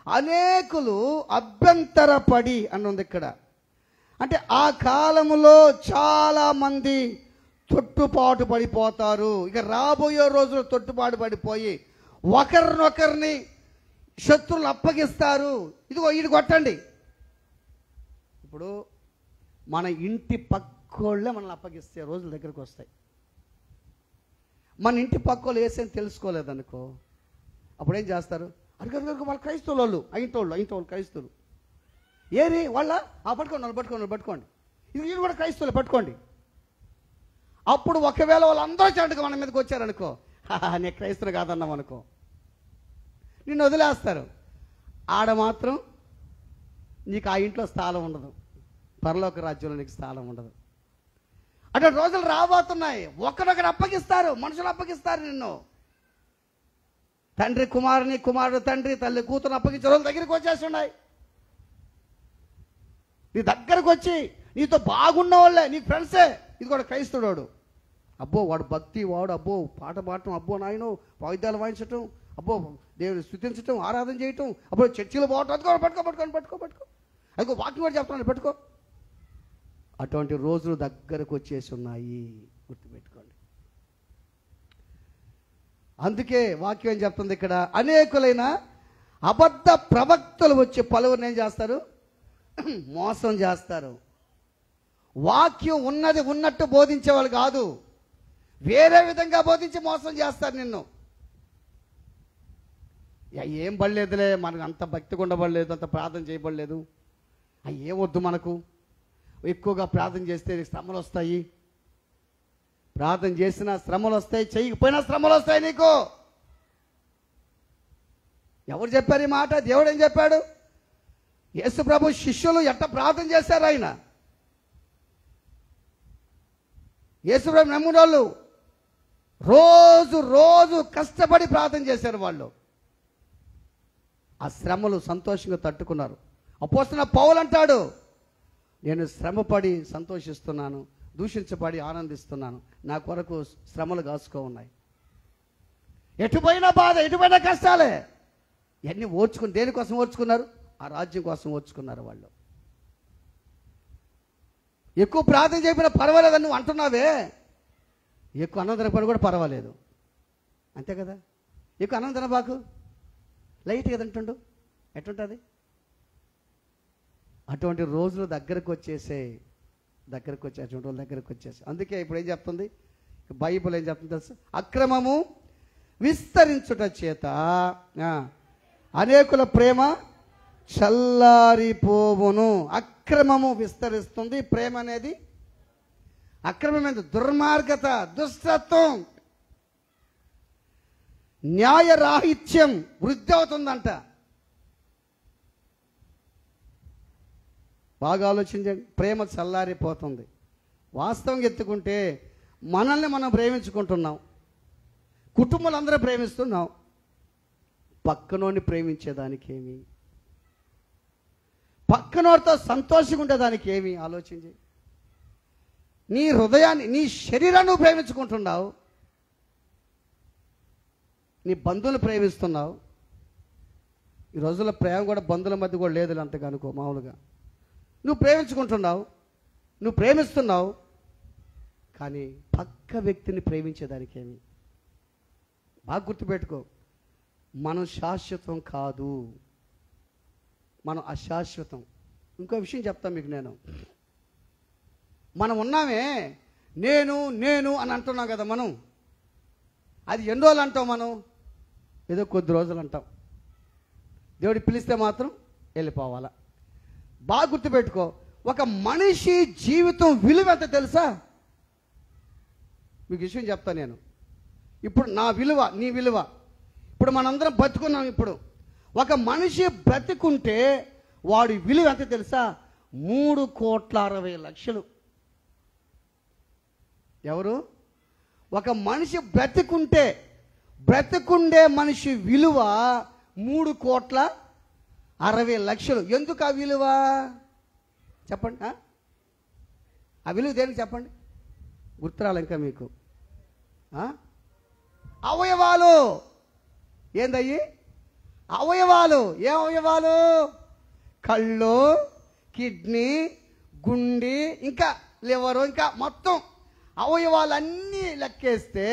అనేకులు అభ్యంతరపడి అని ఉంది ఇక్కడ. అంటే ఆ కాలములో చాలా మంది తొట్టుపాటు పడిపోతారు. ఇక రాబోయే రోజులు తొట్టుపాటు పడిపోయి ఒకరినొకరిని శత్రువులు అప్పగిస్తారు. ఇదిగో ఇది కొట్టండి. ఇప్పుడు మన ఇంటి పక్కోళ్ళే మనల్ని అప్పగిస్తే రోజుల దగ్గరకు వస్తాయి. మన ఇంటి పక్కోళ్ళు వేసేని తెలుసుకోలేదనుకో, అప్పుడు ఏం చేస్తారు? అడుగు వాళ్ళు క్రైస్తవులు, అయినోళ్ళు క్రైస్తవులు. ఏరి వాళ్ళ పట్టుకోండి ఇది వీళ్ళు కూడా క్రైస్తవులు పట్టుకోండి. అప్పుడు ఒకవేళ వాళ్ళందరూ చెడ్డగా మన మీదకి వచ్చారనుకో, నేను క్రైస్తవులు కాదన్నాం అనుకో, నిన్ను వదిలేస్తారు. ఆడ మాత్రం నీకు ఆ ఇంట్లో స్థానం ఉండదు, పరలోక రాజ్యంలో నీకు స్థానం ఉండదు. అంటే రోజులు రాబోతున్నాయి. ఒకరొకరు అప్పగిస్తారు, మనుషులు అప్పగిస్తారు నిన్ను. తండ్రి కుమారుని, కుమారుడు తండ్రి, తల్లి కూతురు అప్పగించే రోజులు దగ్గరికి వచ్చేస్తున్నాయి. నీ దగ్గరకు వచ్చి నీతో బాగున్న వాళ్ళే నీ ఫ్రెండ్సే. ఇది కూడా క్రైస్తవుడు. అబ్బో వాడు భక్తి, వాడు అబ్బో పాట పాడటం, అబ్బో నాయన వాయిద్యాలు వాయించటం, అబ్బో దేవుని స్తుతించటం, ఆరాధన చేయటం, అబ్బో చర్చిలో పోవటం, అదిగో పట్టుకో అదిగో వాక్యం కూడా చెప్తున్నాను పెట్టుకో. అటువంటి రోజులు దగ్గరకు వచ్చేసి ఉన్నాయి, గుర్తుపెట్టుకోండి. అందుకే వాక్యం ఏం చెప్తుంది ఇక్కడ? అనేకులైన అబద్ధ ప్రవక్తలు వచ్చి పలువురిని ఏం చేస్తారు? మోసం చేస్తారు. వాక్యం ఉన్నది ఉన్నట్టు బోధించే వాళ్ళు కాదు, వేరే విధంగా బోధించి మోసం చేస్తారు నిన్ను. ఏం పడలేదులే, మనకు అంత భక్తిగా ఉండబడలేదు, అంత ప్రార్థన చేయబడలేదు, ఏం వద్దు మనకు, ఎక్కువగా ప్రార్థన చేస్తే శ్రమలు వస్తాయి, ప్రార్థన చేసినా శ్రమలు వస్తాయి, చేయకపోయినా శ్రమలు వస్తాయి నీకు. ఎవరు చెప్పారు ఈ మాట? దేవుడు ఏం చెప్పాడు? యేసు ప్రభు శిష్యులు ఎట్ట ప్రార్థన చేశారు? ఆయన యేసు ప్రభు నమ్మిన వాళ్ళు రోజు కష్టపడి ప్రార్థన చేశారు. వాళ్ళు ఆ శ్రమలు సంతోషంగా తట్టుకున్నారు. అపోస్తలుడైన పౌలు అంటాడు, నేను శ్రమపడి సంతోషిస్తున్నాను, దూషించబడి ఆనందిస్తున్నాను, నా కొరకు శ్రమలు కాసుకో ఉన్నాయి. ఎటుపోయినా బాధ, ఎటుపోయినా కష్టాలే, ఇవన్నీ ఓర్చుకుని దేనికోసం ఓర్చుకున్నారు? ఆ రాజ్యం కోసం ఓర్చుకున్నారు వాళ్ళు. ఎక్కువ ప్రార్థన చెప్పినా పర్వాలేదని నువ్వు అంటున్నావే, ఎక్కువ అన్నం తినపడి కూడా పర్వాలేదు, అంతే కదా. ఎక్కువ అన్నం తినబాకు, లైట్గా తింటుండు, ఎట్టుంటుంది? అటువంటి రోజులు దగ్గరకు వచ్చేసే అటువంటి రోజులు దగ్గరకు వచ్చేసి. అందుకే ఇప్పుడు ఏం చెప్తుంది బైబిల్? ఏం చెప్తుంది తెలుసు? అక్రమము విస్తరించుట చేత అనేకుల ప్రేమ చల్లారిపోవును. అక్రమము విస్తరిస్తుంది, ప్రేమ అనేది అక్రమమైన దుర్మార్గత, దుష్టత్వం, న్యాయరాహిత్యం వృద్ధి అవుతుందంట. బాగా ఆలోచించండి. ప్రేమ చల్లారిపోతుంది. వాస్తవంగా ఎత్తుకుంటే మనల్ని మనం ప్రేమించుకుంటున్నాం, కుటుంబాలు అందరూ ప్రేమిస్తున్నాం, పక్కనోడిని ప్రేమించేదానికి ఏమి, పక్కనోడితో సంతోషంగా ఉండేదానికి ఏమి? ఆలోచించి నీ హృదయాన్ని, నీ శరీరాన్ని నువ్వు ప్రేమించుకుంటున్నావు, నీ బంధువులు ప్రేమిస్తున్నావు. ఈ రోజుల్లో ప్రేమ కూడా బంధువుల మధ్య కూడా లేదు అంతగా అనుకో. మామూలుగా నువ్వు ప్రేమించుకుంటున్నావు, నువ్వు ప్రేమిస్తున్నావు, కానీ పక్క వ్యక్తిని ప్రేమించేదానికి ఏమి? బాగా గుర్తుపెట్టుకో, మనం శాశ్వతం కాదు, మనం అశాశ్వతం. ఇంకో విషయం చెప్తాను మీకు. మనం ఉన్నామే, నేను అని అంటున్నాం కదా మనం. అది ఎన్ని రోజులు అంటాం మనం? ఏదో కొద్ది రోజులు అంటాం. దేవుడు పిలిస్తే మాత్రం వెళ్ళిపోవాలా. బాగా గుర్తుపెట్టుకో, ఒక మనిషి జీవితం విలువ ఎంత తెలుసా? మీకు విషయం చెప్తాను నేను. ఇప్పుడు నా విలువ, నీ విలువ, ఇప్పుడు మనందరం బతుకున్నాం. ఇప్పుడు ఒక మనిషి బ్రతికుంటే వాడి విలువ ఎంత తెలుసా? 3,60,00,000. ఎవరు? ఒక మనిషి బ్రతికుండే మనిషి విలువ 3,60,00,000. ఎందుకు ఆ విలువ చెప్పండి? ఆ విలువ దేనికి చెప్పండి? గుర్తురాలి ఇంకా మీకు. అవయవాలు. ఏందయ్యి? అవయవాలు. ఏ అవయవాలు? కళ్ళు, కిడ్నీ, గుండె, ఇంకా లివరు, ఇంకా మొత్తం అవయవాలన్నీ లెక్కేస్తే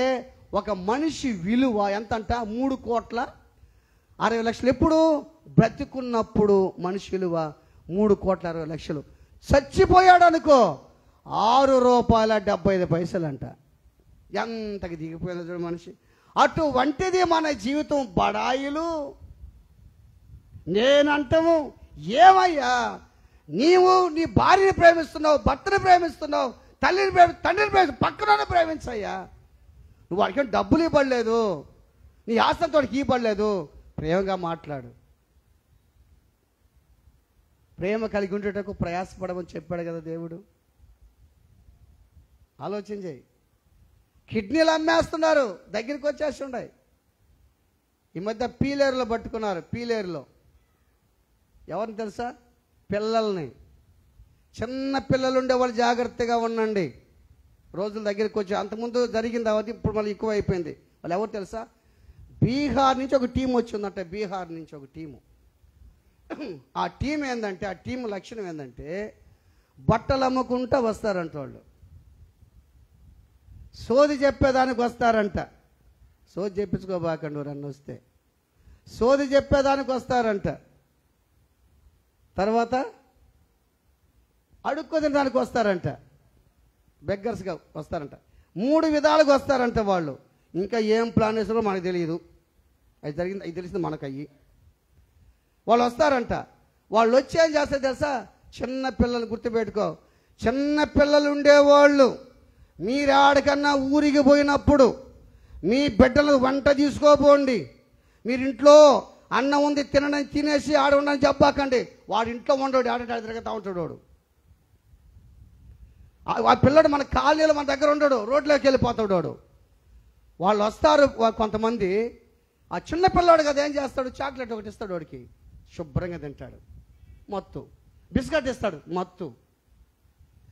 ఒక మనిషి విలువ ఎంతంట? 3,60,00,000. ఎప్పుడు? బ్రతికున్నప్పుడు మనిషి విలువ 3,60,00,000. చచ్చిపోయాడు అనుకో ₹6.75 అంట. ఎంతకి దిగిపోయింది చూడు మనిషి. అటువంటిది మన జీవితం. బడాయిలు నేనంటాము. ఏమయ్యా, నీవు నీ భార్యని ప్రేమిస్తున్నావు, భర్తని ప్రేమిస్తున్నావు, తండ్రిని ప్రేమిస్తున్నావు, పక్కన ప్రేమించయ్యా. నువ్వు వాడికి డబ్బులు ఇవ్వలేదు, నీ ఆస్తంతో వాడికి ఇవ్వలేదు. ప్రేమగా మాట్లాడు. ప్రేమ కలిగి ఉండేటకు ప్రయాసపడమని చెప్పాడు కదా దేవుడు. ఆలోచన చేయి. కిడ్నీలు అమ్మేస్తున్నారు, దగ్గరికి వచ్చేస్తున్నాయి. ఈ మధ్య పీలేరులో పట్టుకున్నారు. పీలేరులో ఎవరిని తెలుసా? పిల్లల్ని. చిన్న పిల్లలు ఉండేవాళ్ళు జాగ్రత్తగా ఉండండి. రోజుల దగ్గరికి వచ్చి అంతకుముందు జరిగింది అవన్నీ, ఇప్పుడు మళ్ళీ ఎక్కువ అయిపోయింది. వాళ్ళు ఎవరు తెలుసా? బీహార్ నుంచి ఒక టీం వచ్చిందంటే, బీహార్ నుంచి ఒక టీము. ఆ టీం ఏంటంటే, ఆ టీం లక్షణం ఏంటంటే బట్టలు అమ్ముకుంటూ వస్తారంట వాళ్ళు. సోది చెప్పేదానికి వస్తారంట. సోది చెప్పించుకోబాకండి ఎవరన్నా వస్తే. సోది చెప్పేదానికి వస్తారంట. తర్వాత అడుక్కు తినడానికి వస్తారంట. బెగ్గర్స్గా వస్తారంట. 3 విధాలుగా వస్తారంట వాళ్ళు. ఇంకా ఏం ప్లాన్ చేస్తారో మనకు తెలియదు. అది జరిగింది, అది తెలిసింది మనకు. అయ్యి వాళ్ళు వస్తారంట. వాళ్ళు వచ్చి ఏం చేస్తారు తెలుసా? చిన్న పిల్లలు గుర్తుపెట్టుకో. చిన్న పిల్లలు ఉండేవాళ్ళు మీరు ఆడికన్నా ఊరికి పోయినప్పుడు మీ బిడ్డలు వంట తీసుకోపోండి. మీరు ఇంట్లో అన్నం ఉంది తినడం తినేసి ఆడ ఉండని చెప్పాకండి. వాడు ఇంట్లో ఉండడు, ఆడ తిరుగుతూ ఉంటాడు వాడు. ఆ పిల్లడు మన కాలనీలో మన దగ్గర ఉండడు, రోడ్లోకి వెళ్ళిపోతాడు వాడు. వాళ్ళు వస్తారు కొంతమంది. ఆ చిన్న పిల్లాడు కదా ఏం చేస్తాడు? చాక్లెట్ ఒకటి ఇస్తాడు వాడికి, శుభ్రంగా తింటాడు. మత్తు. బిస్కెట్ ఇస్తాడు, మత్తు.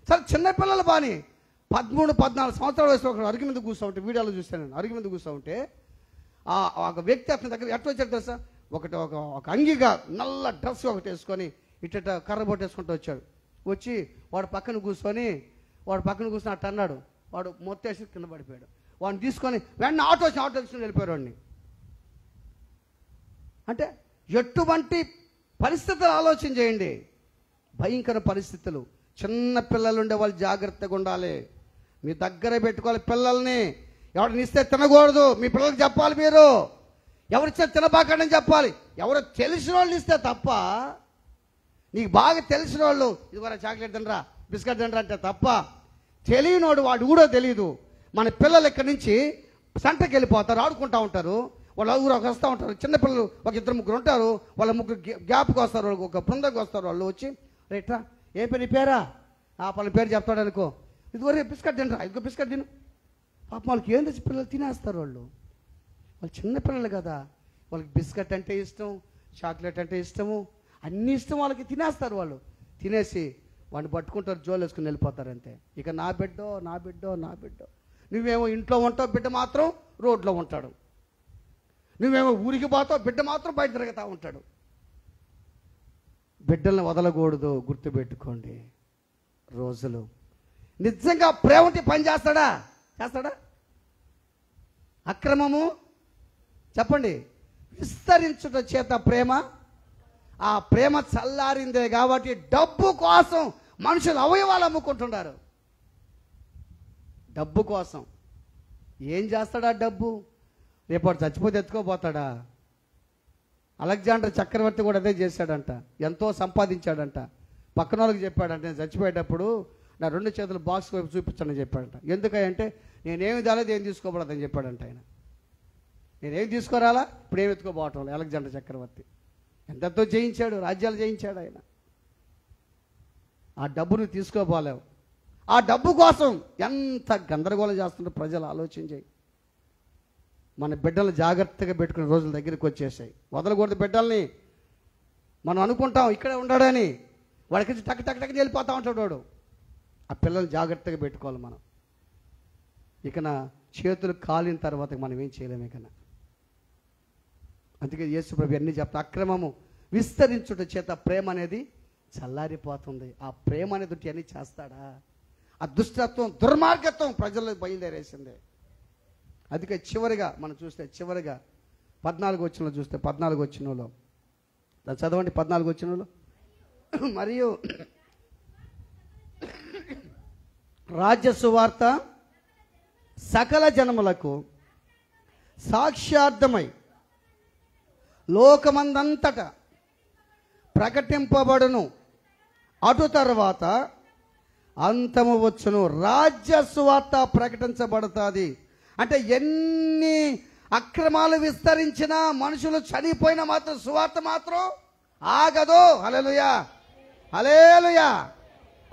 సరే చిన్నపిల్లలు బాని 13-14 సంవత్సరాల వయసులో ఒక అరుగు మీద కూర్చో ఉంటే, వీడియోలో చూస్తాను నేను, అరుగు మీద కూర్చో ఉంటే ఒక వ్యక్తి అతని దగ్గర ఎట్లా వచ్చాడు తెలుసా? ఒక అంగిగా నల్ల డ్రెస్ ఒకటి వేసుకొని ఇట్ట కర్ర బొట్టేసుకుంటూ వచ్చాడు. వచ్చి వాడు పక్కన కూర్చొని అట్ట అన్నాడు. వాడు మొత్తేసి కింద పడిపోయాడు. వాడిని తీసుకొని వెంటనే ఆటో తీసుకుని వెళ్ళిపోయాడు వాడిని. అంటే ఎటువంటి పరిస్థితులు ఆలోచన చేయండి. భయంకర పరిస్థితులు. చిన్న పిల్లలు ఉండే వాళ్ళు జాగ్రత్తగా ఉండాలి. మీ దగ్గర పెట్టుకోవాలి పిల్లల్ని. ఎవరిని ఇస్తే తినకూడదు, మీ పిల్లలకి చెప్పాలి. మీరు ఎవరిస్తే తినబాకండి అని చెప్పాలి. ఎవరో తెలిసిన వాళ్ళు ఇస్తే తప్ప, నీకు బాగా తెలిసిన వాళ్ళు ఇదిగోరా చాక్లెట్ తినరా, బిస్కెట్ తినరా అంటే తప్ప, తెలియనోడు వాడు కూడా తెలియదు. మన పిల్లలు ఇక్కడి నుంచి సంటకి వెళ్ళిపోతారు, ఆడుకుంటూ ఉంటారు. వాళ్ళు ఊరు వస్తూ ఉంటారు. చిన్నపిల్లలు ఒక 2-3 ఉంటారు. వాళ్ళ 3 గ్యాప్కి వస్తారు, ఒక బృందంకి వస్తారు. వాళ్ళు వచ్చి రైట్రా ఏ పని పేరా, ఆ పని పేరు చెప్తాడు అనుకో, ఇదివరకు బిస్కెట్ తినరా, ఇదిగో బిస్కెట్ తిను. పాప వాళ్ళకి ఏం తెచ్చి పిల్లలు తినేస్తారు. వాళ్ళు చిన్నపిల్లలు కదా, వాళ్ళకి బిస్కెట్ అంటే ఇష్టం, చాక్లెట్ అంటే ఇష్టము, అన్ని ఇష్టం. వాళ్ళకి తినేస్తారు. వాళ్ళు తినేసి వాడిని పట్టుకుంటారు, జోలు వేసుకుని వెళ్ళిపోతారు అంతే. ఇక నా బిడ్డో. నువ్వేమో ఇంట్లో ఉంటావు, బిడ్డ మాత్రం రోడ్లో ఉంటాడు. నువ్వేమో ఊరికి పోతావు, బిడ్డ మాత్రం బయట తిరుగుతూ ఉంటాడు. బిడ్డల్ని వదలకూడదు, గుర్తుపెట్టుకోండి. రోజులు నిజంగా ప్రేమ ఉంటే పని చేస్తాడా? అక్రమము చెప్పండి విస్తరించుట చేత ప్రేమ, ఆ ప్రేమ చల్లారిందే కాబట్టి డబ్బు కోసం మనుషులు అవయవాలు అమ్ముకుంటున్నారు. డబ్బు కోసం ఏం చేస్తాడా? డబ్బు రేపాడు చచ్చిపోతే ఎత్తుకోపోతాడా? అలెగ్జాండర్ చక్రవర్తి కూడా అదే చేశాడంట. ఎంతో సంపాదించాడంట. పక్కన వాళ్ళకి చెప్పాడంట, నేను చచ్చిపోయేటప్పుడు నా 2 చేతులు బాక్స్ వైపు చూపించండి చెప్పాడంట. ఎందుకంటే నేనేమి దాలేదు, ఏం తీసుకోబడదని చెప్పాడంట ఆయన. నేనేం తీసుకురాలా, ఇప్పుడు ఏమి ఎత్తుకోబోవటం. అలెగ్జాండర్ చక్రవర్తి ఎంతతో జయించాడు, రాజ్యాలు జయించాడు ఆయన. ఆ డబ్బును తీసుకోపోలేవు. ఆ డబ్బు కోసం ఎంత గందరగోళం చేస్తుందో ప్రజలు ఆలోచన చేయి. మన బిడ్డలు జాగ్రత్తగా పెట్టుకునే రోజుల దగ్గరికి వచ్చేసాయి. వదలకూడదు బిడ్డల్ని. మనం అనుకుంటాం ఇక్కడే ఉన్నాడని, వాడికి టక్ వెళ్ళిపోతా ఉంటాడు వాడు. ఆ పిల్లల్ని జాగ్రత్తగా పెట్టుకోవాలి మనం. ఇక చేతులు కాలిన తర్వాత మనం ఏం చేయలేమే కన్నా. అందుకే యేసు ప్రభు అన్నీ చెప్తా, అక్రమము విస్తరించుట చేత ప్రేమ అనేది చల్లారిపోతుంది. ఆ ప్రేమ అనేది అన్నీ చేస్తాడా? ఆ దుష్టత్వం, దుర్మార్గత్వం ప్రజల్లో బయలుదేరేసింది. అందుకే చివరిగా మనం చూస్తే, చివరిగా 14 వచనంలో చూస్తే, 14 వచనంలో చదవండి. 14 వచనంలో, మరియు రాజ్య సువార్త సకల జనములకు సాక్ష్యార్థమై లోకమందంతట ప్రకటింపబడును, అటు తర్వాత అంతము వచ్చును. రాజ్య సువార్త ప్రకటించబడుతుంది అంటే ఎన్ని అక్రమాలు విస్తరించినా, మనుషులు చనిపోయినా మాత్రం సువార్త మాత్రం ఆగదు. హల్లెలూయా, హల్లెలూయా.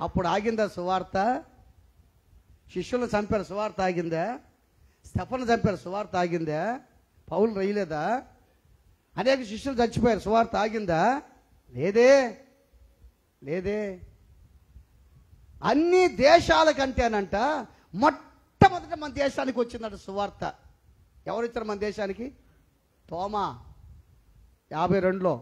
అప్పుడు ఆగిందా సువార్త? శిష్యులను చంపారు, సువార్త ఆగిందా? స్టెఫను చంపారు, సువార్త ఆగిందా? పౌలు రైలేదా? అనేక శిష్యులు చచ్చిపోయారు, సువార్త ఆగిందా? లేదే, లేదే. అన్ని దేశాల కంటేనంట మొట్టమొదట మన దేశానికి వచ్చిందట సువార్త. ఎవరు ఇచ్చారు మన దేశానికి? తోమా 52లో.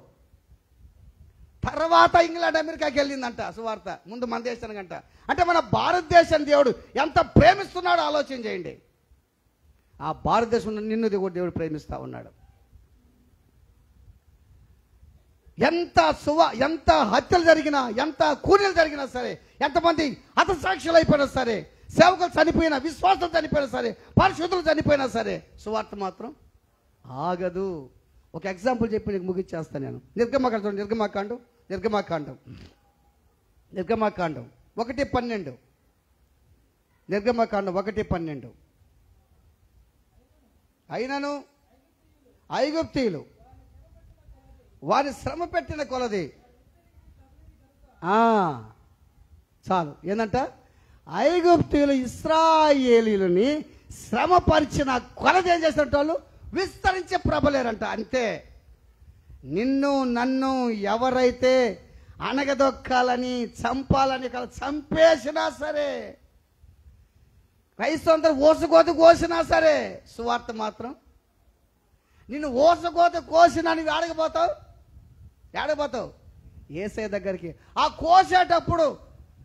తర్వాత ఇంగ్లాండ్, అమెరికాకి వెళ్ళిందంట సువార్త. ముందు మన దేశానికంట. అంటే మన భారతదేశాన్ని దేవుడు ఎంత ప్రేమిస్తున్నాడో ఆలోచన చేయండి. ఆ భారతదేశంలో నిన్ను దేవుడు ప్రేమిస్తూ ఉన్నాడు. ఎంత హత్యలు జరిగినా, ఎంత కూలీలు జరిగినా సరే, ఎంతమంది హతసాక్షులు అయిపోయినా సరే, సేవకులు చనిపోయినా, విశ్వాసం చనిపోయినా సరే, పరిశుద్ధులు చనిపోయినా సరే, సువార్త మాత్రం ఆగదు. ఒక ఎగ్జాంపుల్ చెప్పి నీకు ముగిచ్చేస్తాను నేను. నిర్గమాకాండం 1:12. నిర్గమాకాండం 1:12. అయినను ఐగుప్తీయులు వారి శ్రమ పెట్టిన కొలది, చాలు ఏందంట, ఐగుప్తీయులు ఇశ్రాయేలీయులని శ్రమపరిచిన కొలది ఏం చేసినట్టు వాళ్ళు విస్తరించే ప్రబలేరంట. అంతే. నిన్ను నన్ను ఎవరైతే అనగదొక్కాలని, చంపాలని చంపేసినా సరే, క్రైస్తవందరూ ఓసుకోత కోసినా సరే, సువార్త మాత్రం నిన్ను ఓసుకోత కోసినా నువ్వు ఏడకపోతావు యేసయ్య దగ్గరికి. ఆ కోసేటప్పుడు,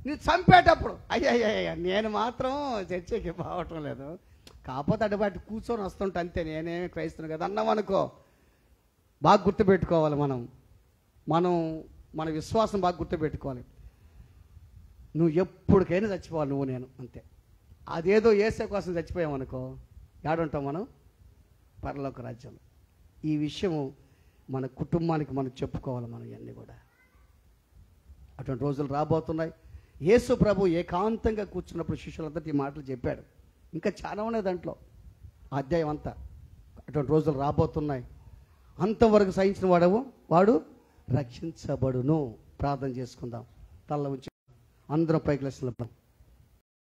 నువ్వు చంపేటప్పుడు, అయ్యయ్య నేను మాత్రం చర్చకి పోవటం లేదు, కాకపోతే అటుబట్టి కూర్చొని వస్తుంటా అంతే, నేనేమి క్రైస్తవుని కదా అన్నాం అనుకో, బాగా గుర్తుపెట్టుకోవాలి. మన విశ్వాసం బాగా గుర్తుపెట్టుకోవాలి. నువ్వు ఎప్పటికైనా చచ్చిపోవాలి, నువ్వు నేను, అంతే. అదేదో యేసయ్య కోసం చచ్చిపోయామనుకో, ఏడుంటాం మనం? పరలోక రాజ్యంలో. ఈ విషయము మన కుటుంబానికి మనం చెప్పుకోవాలి. మనం ఇవన్నీ కూడా అటువంటి రోజులు రాబోతున్నాయి. యేసు ప్రభు ఏకాంతంగా కూర్చున్నప్పుడు శిష్యులందరికీ ఈ మాటలు చెప్పాడు. ఇంకా చాలా ఉన్నాయి దాంట్లో, అధ్యాయం అంతా. అటువంటి రోజులు రాబోతున్నాయి. అంతవరకు సహించిన వాడు రక్షించబడును. ప్రార్థన చేసుకుందాం. తల్ల ఉంచి అందరం పైకి లేస్తున్నాం.